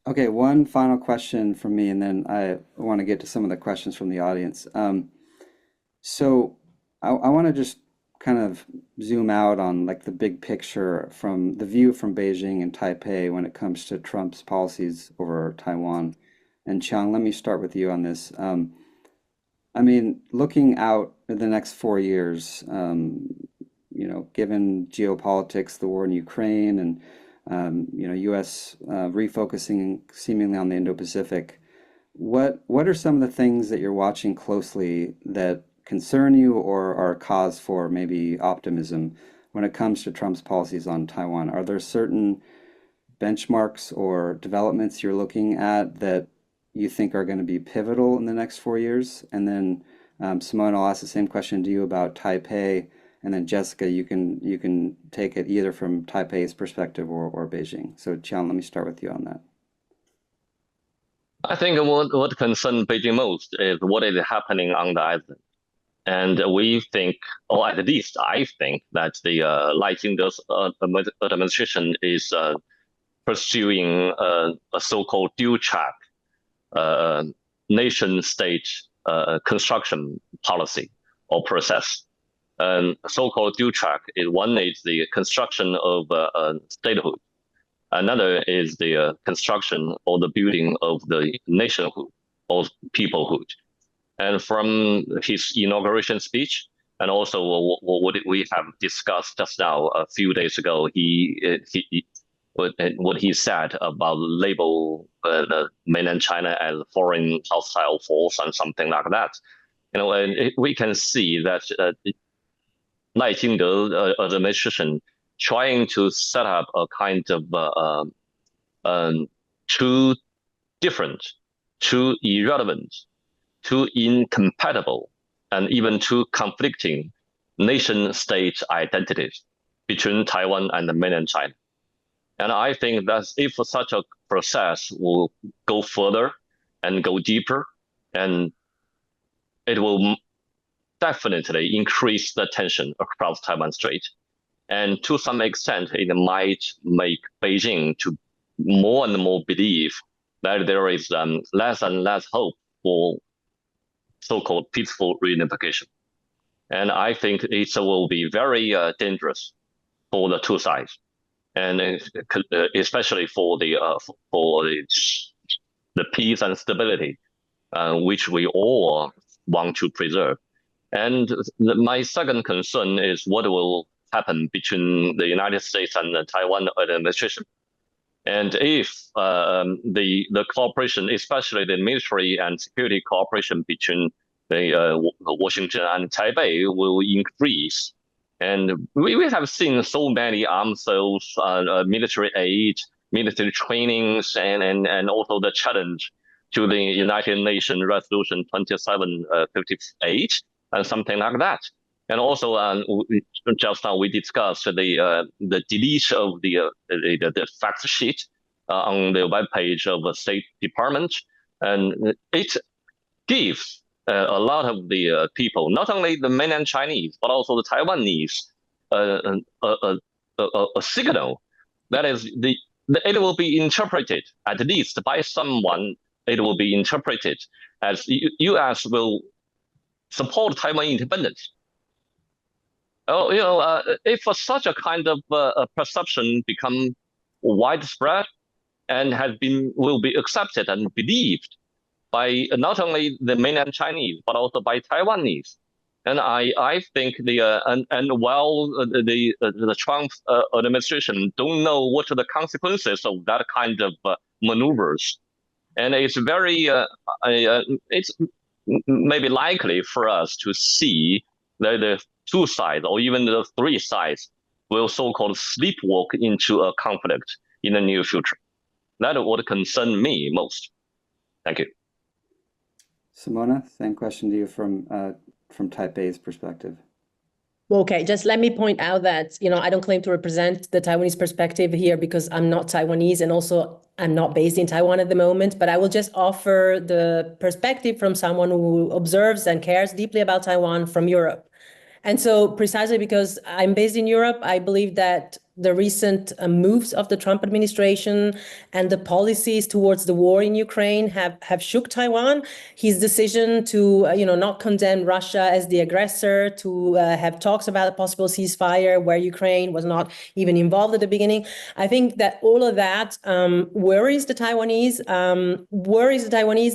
Okay, one final question from me, and then I want to get to some of the questions from the audience. So I want to just kind of zoom out on like the big picture from the view from Beijing and Taipei when it comes to Trump's policies over Taiwan. And Qiang, let me start with you on this. I mean, looking out at the next 4 years, given geopolitics, the war in Ukraine, and U.S. refocusing seemingly on the Indo-Pacific, what are some of the things that you're watching closely that concern you or are a cause for maybe optimism when it comes to Trump's policies on Taiwan? Are there certain benchmarks or developments you're looking at that you think are going to be pivotal in the next 4 years? And then Simona, I'll ask the same question to you about Taipei. And then Jessica, you can take it either from Taipei's perspective or Beijing. So Qiang, let me start with you on that. I think what concerns Beijing most is what is happening on the island. And we think, or at least I think, that the Lai Ching-te's administration is pursuing a so-called dual track nation-state construction policy or process. So-called dual track is one is the construction of statehood, another is the construction or the building of the nationhood or peoplehood. And from his inauguration speech, and also what we have discussed just now a few days ago, what he said about label mainland China as foreign hostile force and something like that. And we can see that Lai Ching-te administration trying to set up a kind of too different, too irrelevant, too incompatible, and even too conflicting nation-state identities between Taiwan and the mainland China. And I think that if such a process will go further and go deeper, and it will definitely increase the tension across Taiwan Strait. And to some extent, it might make Beijing to more and more believe that there is less and less hope for so-called peaceful reunification. And I think it will be very dangerous for the two sides, and especially for the peace and stability, which we all want to preserve. And my second concern is what will happen between the United States and the Taiwan administration. And if the cooperation, especially the military and security cooperation between Washington and Taipei will increase. And we have seen so many arms sales, military aid, military trainings, and also the challenge to the United Nations Resolution 2758 and something like that. And also, just now we discussed the delete of the fact sheet on the webpage of the State Department, and it gives a lot of the people, not only the mainland Chinese but also the Taiwanese, a signal that is it will be interpreted, at least by someone. It will be interpreted as U.S. will support Taiwan independence. If such a kind of perception become widespread and will be accepted and believed by not only the mainland Chinese but also by Taiwanese, and I think while the Trump administration don't know what are the consequences of that kind of maneuvers, and it's very it's maybe likely for us to see that the two sides or even the three sides will so-called sleepwalk into a conflict in the near future. That would concern me most. Thank you. Simona, same question to you from Taipei's perspective. Okay, just let me point out that, I don't claim to represent the Taiwanese perspective here because I'm not Taiwanese, and also I'm not based in Taiwan at the moment, but I will just offer the perspective from someone who observes and cares deeply about Taiwan from Europe. And so precisely because I'm based in Europe, I believe that the recent moves of the Trump administration and the policies towards the war in Ukraine have shook Taiwan. His decision to not condemn Russia as the aggressor, to have talks about a possible ceasefire where Ukraine was not even involved at the beginning. I think that all of that worries the Taiwanese,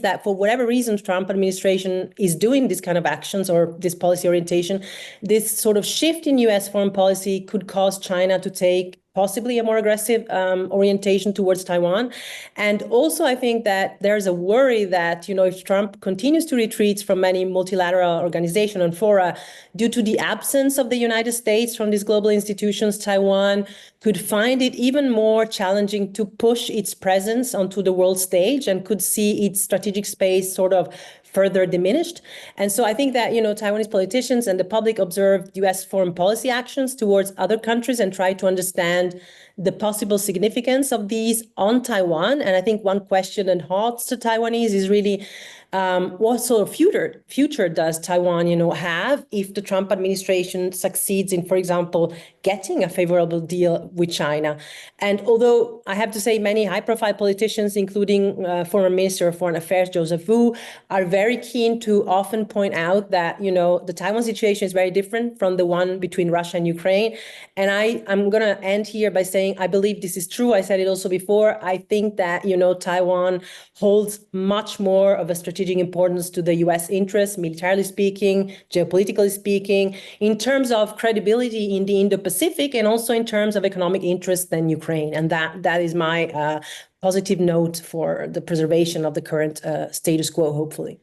that for whatever reason Trump administration is doing this kind of actions or this policy orientation, this sort of shift in U.S. foreign policy could cause China to take possibly a more aggressive orientation towards Taiwan. And also, I think that there's a worry that, if Trump continues to retreat from many multilateral organizations and fora due to the absence of the United States from these global institutions, Taiwan could find it even more challenging to push its presence onto the world stage and could see its strategic space sort of further diminished. And so I think that, Taiwanese politicians and the public observed U.S. foreign policy actions towards other countries and try to understand the possible significance of these on Taiwan. And I think one question that haunts the Taiwanese is really what sort of future does Taiwan, have if the Trump administration succeeds in, for example, getting a favorable deal with China. And although I have to say many high-profile politicians, including former Minister of Foreign Affairs Joseph Wu, are very keen to often point out that, the Taiwan situation is very different from the one between Russia and Ukraine. And I'm going to end here by saying I believe this is true. I said it also before. I think that, Taiwan holds much more of a strategic importance to the U.S. interests, militarily speaking, geopolitically speaking, in terms of credibility in the Indo-Pacific, and also in terms of economic interest than Ukraine. And that is my positive note for the preservation of the current status quo, hopefully.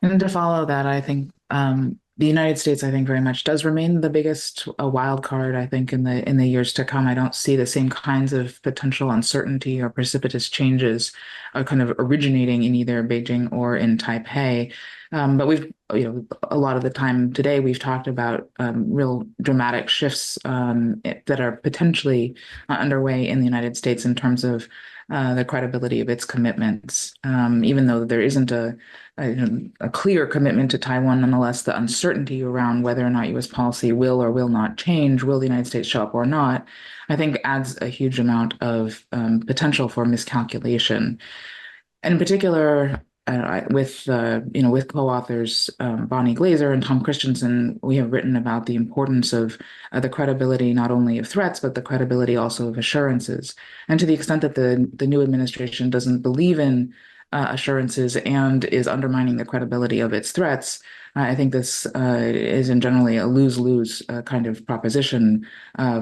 And to follow that, I think the United States, I think, very much does remain the biggest wild card. I think in the years to come, I don't see the same kinds of potential uncertainty or precipitous changes kind of originating in either Beijing or in Taipei. But we've, a lot of the time today, we've talked about real dramatic shifts that are potentially underway in the United States in terms of the credibility of its commitments. Even though there isn't a clear commitment to Taiwan, nonetheless, the uncertainty around whether or not U.S. policy will or will not change, will the United States show up or not, I think adds a huge amount of potential for miscalculation. And in particular, with co-authors Bonnie Glaser and Tom Christensen, we have written about the importance of the credibility not only of threats, but the credibility also of assurances. And to the extent that the new administration doesn't believe in assurances and is undermining the credibility of its threats, I think this is in generally a lose-lose kind of proposition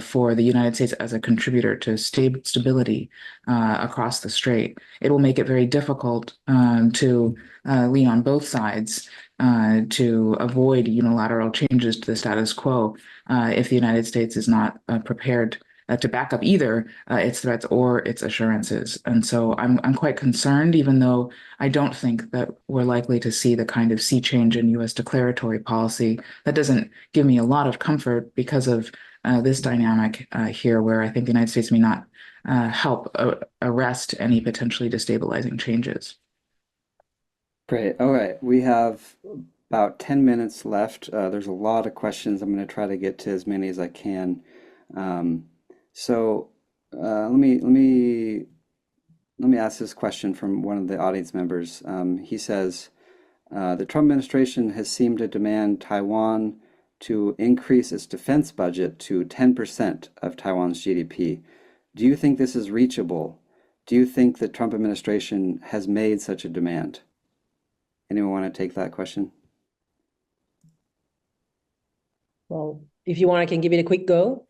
for the United States as a contributor to stability across the strait. It will make it very difficult to lean on both sides to avoid unilateral changes to the status quo if the United States is not prepared to back up either its threats or its assurances. And so I'm quite concerned, even though I don't think that we're likely to see the kind of sea change in U.S. declaratory policy. That doesn't give me a lot of comfort because of this dynamic here, where I think the United States may not help arrest any potentially destabilizing changes. Great. All right. We have about 10 minutes left. There's a lot of questions. I'm going to try to get to as many as I can. Let me ask this question from one of the audience members. He says, the Trump administration has seemed to demand Taiwan to increase its defense budget to 10% of Taiwan's GDP. Do you think this is reachable? Do you think the Trump administration has made such a demand? Anyone want to take that question? Well, if you want, I can give it a quick go,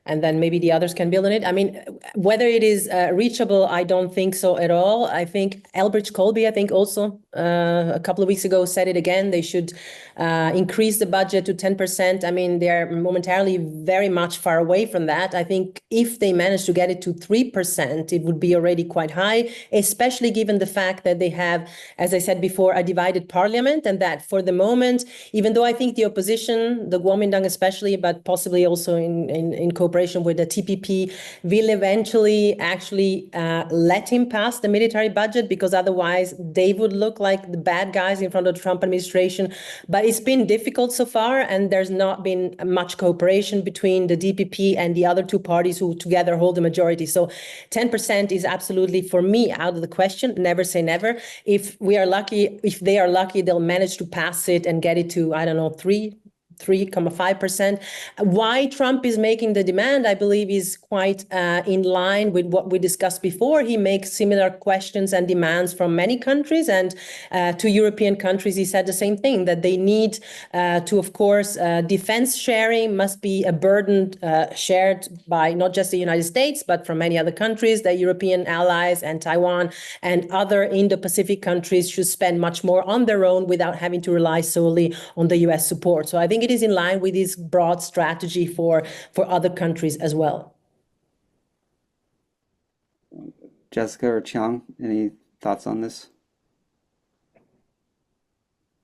and then maybe the others can build on it. I mean, whether it is reachable, I don't think so at all. I think Elbridge Colby, I think also a couple of weeks ago said it again. They should increase the budget to 10%. I mean, they're momentarily very much far away from that. I think if they manage to get it to 3%, it would be already quite high, especially given the fact that they have, as I said before, a divided parliament, and that for the moment, even though I think the opposition, the Kuomintang especially, but possibly also in cooperation with the TPP, will eventually actually let him pass the military budget, because otherwise they would look like the bad guys in front of the Trump administration. But it's been difficult so far, and there's not been much cooperation between the DPP and the other two parties who together hold the majority. So 10% is absolutely, for me, out of the question. Never say never. If they are lucky, they'll manage to pass it and get it to, I don't know, 3.5%. Why Trump is making the demand, I believe, is quite in line with what we discussed before. He makes similar questions and demands from many countries, and to European countries, he said the same thing, that they need to, of course, defense sharing must be a burden shared by not just the United States, but from many other countries. The European allies and Taiwan and other Indo-Pacific countries should spend much more on their own without having to rely solely on the US support. So I think it is in line with his broad strategy for other countries as well. Jessica or Qiang, any thoughts on this?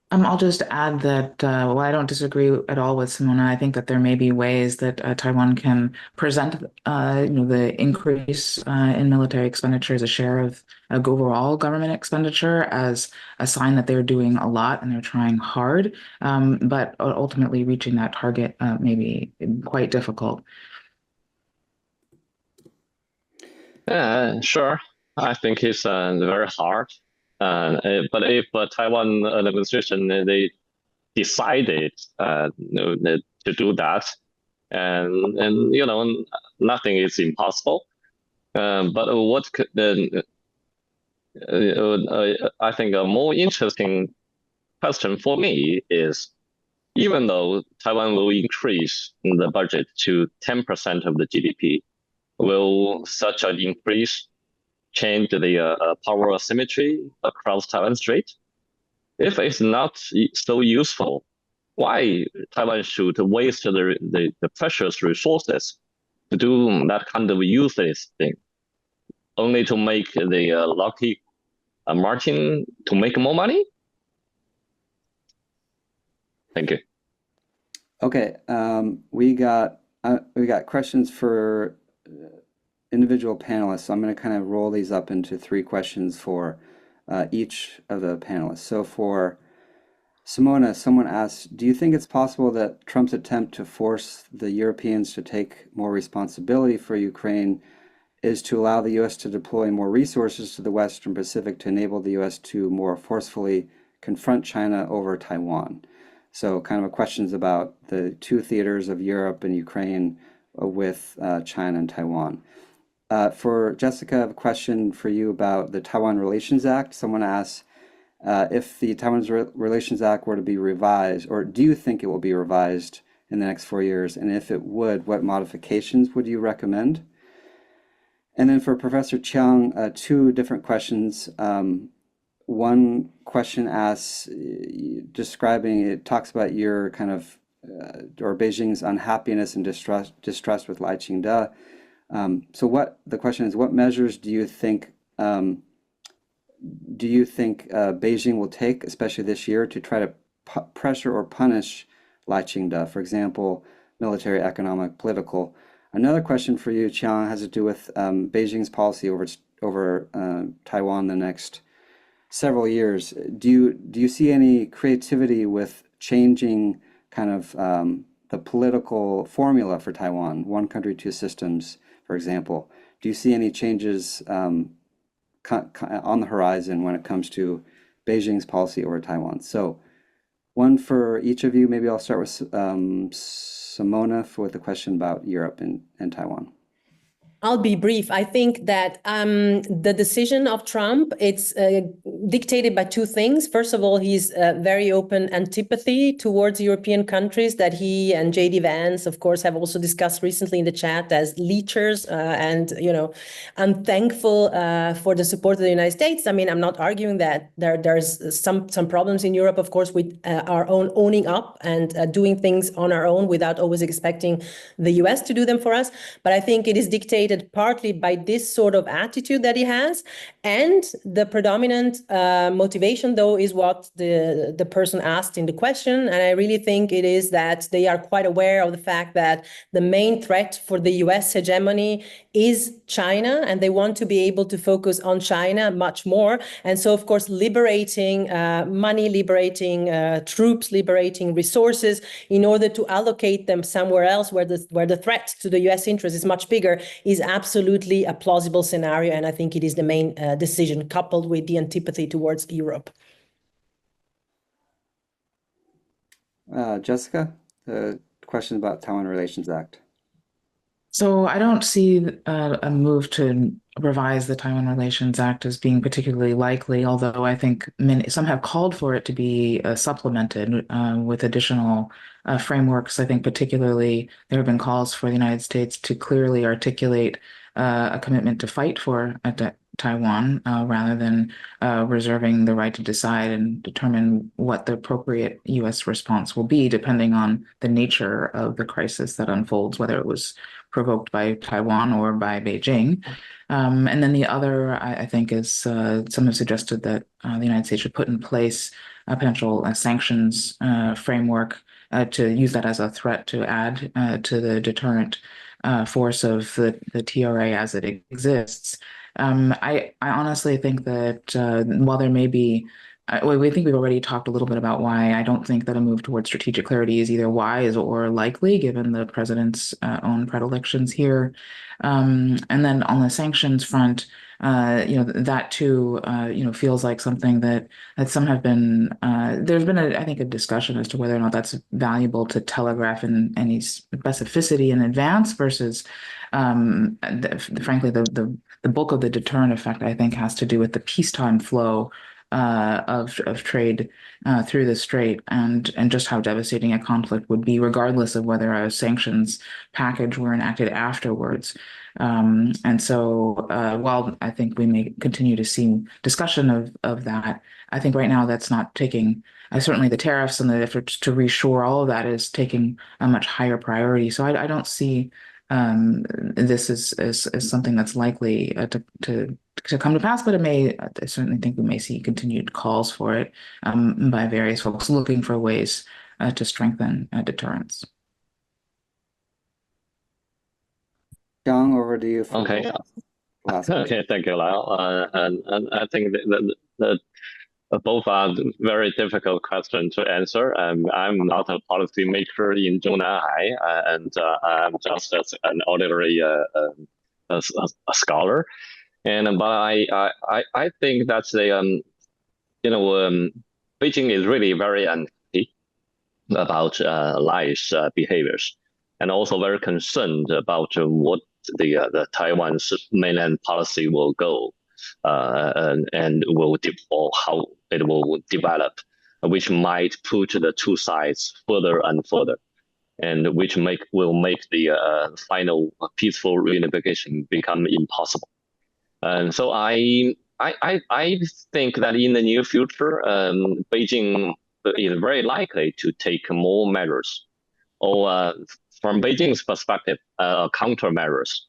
I'll just add that while I don't disagree at all with Simona, I think that there may be ways that Taiwan can present the increase in military expenditure as a share of overall government expenditure as a sign that they're doing a lot and they're trying hard, but ultimately reaching that target may be quite difficult. Sure. I think it's very hard. But if Taiwan administration they decided to do that, and nothing is impossible. But what could I think a more interesting question for me is, even though Taiwan will increase the budget to 10% of the GDP, will such an increase change the power asymmetry across Taiwan Strait? If it's not so useful, why Taiwan should waste the precious resources to do that kind of useless thing, only to make the lucky margin to make more money? Thank you. Okay, we got questions for individual panelists. So I'm going to kind of roll these up into 3 questions for each of the panelists. So for Simona, someone asked, do you think it's possible that Trump's attempt to force the Europeans to take more responsibility for Ukraine is to allow the U.S. to deploy more resources to the Western Pacific to enable the U.S. to more forcefully confront China over Taiwan? So kind of questions about the 2 theaters of Europe and Ukraine with China and Taiwan. For Jessica, I have a question for you about the Taiwan Relations Act. Someone asks, if the Taiwan Relations Act were to be revised, or do you think it will be revised in the next 4 years? And if it would, what modifications would you recommend? And then for Professor Qiang, 2 different questions. One question asks, it talks about your kind of, or Beijing's unhappiness and distrust with Lai Ching-te. So the question is, what measures do you think Beijing will take, especially this year, to try to pressure or punish Lai Ching-te? For example, military, economic, political. Another question for you, Qiang, has to do with Beijing's policy over Taiwan the next several years. Do you see any creativity with changing kind of the political formula for Taiwan, one country, two systems, for example? Do you see any changes on the horizon when it comes to Beijing's policy over Taiwan? So one for each of you. Maybe I'll start with Simona with the question about Europe and Taiwan. I'll be brief. I think that the decision of Trump, it's dictated by two things. First of all, he's very open antipathy towards European countries that he and J.D. Vance, of course, have also discussed recently in the chat as leechers and, unthankful for the support of the United States. I mean, I'm not arguing that there's some problems in Europe, of course, with our own owning up and doing things on our own without always expecting the U.S. to do them for us. But I think it is dictated partly by this sort of attitude that he has, and the predominant motivation, though, is what the person asked in the question. And I really think it is that they are quite aware of the fact that the main threat for the US hegemony is China, and they want to be able to focus on China much more. And so, of course, liberating money, liberating troops, liberating resources in order to allocate them somewhere else where the threat to the US interest is much bigger is absolutely a plausible scenario. And I think it is the main decision, coupled with the antipathy towards Europe. Jessica, the question about Taiwan Relations Act. So I don't see a move to revise the Taiwan Relations Act as being particularly likely, although I think some have called for it to be supplemented with additional frameworks. I think particularly there have been calls for the United States to clearly articulate a commitment to fight for Taiwan rather than reserving the right to decide and determine what the appropriate U.S. response will be, depending on the nature of the crisis that unfolds, whether it was provoked by Taiwan or by Beijing. And then the other, I think, is some have suggested that the United States should put in place a potential sanctions framework to use that as a threat to add to the deterrent force of the TRA as it exists. I honestly think that while there may be, we think we've already talked a little bit about why I don't think that a move towards strategic clarity is either wise or likely, given the president's own predilections here. And then on the sanctions front, that too, feels like something that some have been. There's been, I think, a discussion as to whether or not that's valuable to telegraph in any specificity in advance versus, frankly, the bulk of the deterrent effect, I think, has to do with the peacetime flow of trade through the strait and just how devastating a conflict would be, regardless of whether a sanctions package were enacted afterwards. And so while I think we may continue to see discussion of that, I think right now that's not taking, certainly the tariffs and the efforts to reshore all of that is taking a much higher priority. So I don't see this is something that's likely to come to pass, but I certainly think we may see continued calls for it by various folks looking for ways to strengthen deterrence. Qiang, over to you. Okay. Last Okay, thank you, Lyle. And I think that both are very difficult questions to answer. I'm not a policy maker in Zhongnanhai, and I'm just an ordinary a scholar. But I think that's Beijing is really very unhappy about Lai's behaviors, and also very concerned about what the Taiwan's mainland policy will go, and or how it will develop, which might push the two sides further and further, and which will make the final peaceful reunification become impossible. And so I think that in the near future, Beijing is very likely to take more measures, or from Beijing's perspective, countermeasures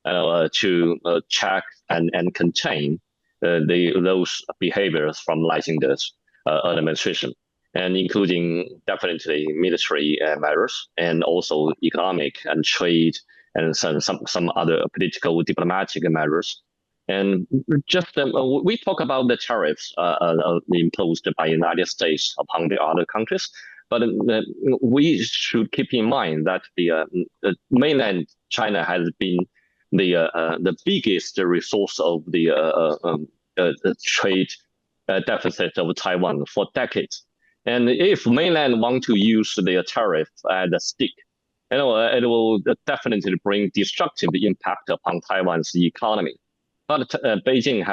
to check and contain those behaviors from Leisinger's administration, and including definitely military measures and also economic and trade and some other political diplomatic measures. And just we talk about the tariffs imposed by the United States upon the other countries, but we should keep in mind that the mainland China has been the biggest resource of the trade deficit of Taiwan for decades. And if mainland want to use the tariff as a stick, it will definitely bring destructive impact upon Taiwan's economy. But Beijing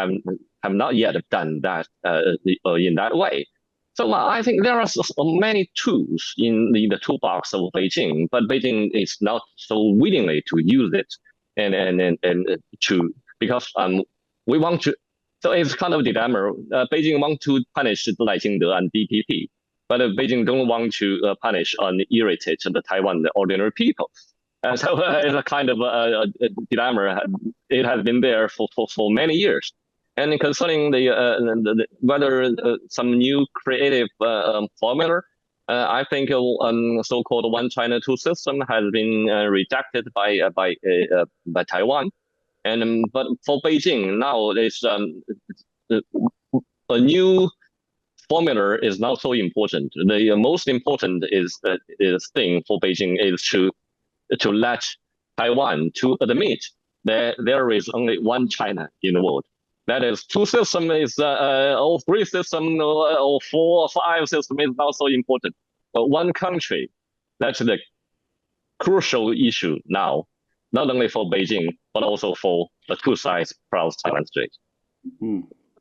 have not yet done that in that way. So I think there are so many tools in the toolbox of Beijing, but Beijing is not so willingly to use it, and to, because we want to. So it's kind of a dilemma. Beijing want to punish Leisinge and DPP, but Beijing don't want to punish and irritate the Taiwan ordinary people. So it's a kind of a dilemma. It has been there for many years. And concerning whether some new creative formula, I think so-called one China two system has been rejected by Taiwan. And but for Beijing now, it's a new formula is not so important. The most important is thing for Beijing is to let Taiwan to admit that there is only one China in the world. That is, two systems is or three systems or 4 or 5 systems is not so important. But one country, that's the crucial issue now, not only for Beijing but also for the two sides across Taiwan Strait.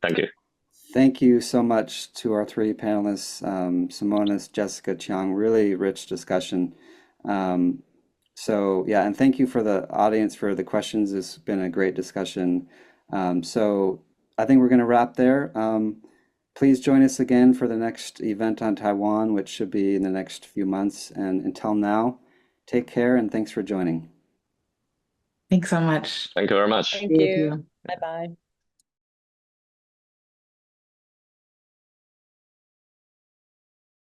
Thank you. Thank you so much to our 3 panelists, Simona, Jessica, Qiang. Really rich discussion. So yeah, and thank you for the audience for the questions. It's been a great discussion. So I think we're going to wrap there. Please join us again for the next event on Taiwan, which should be in the next few months. And until now, take care and thanks for joining. Thanks so much. Thank you very much. Thank you. Bye-bye.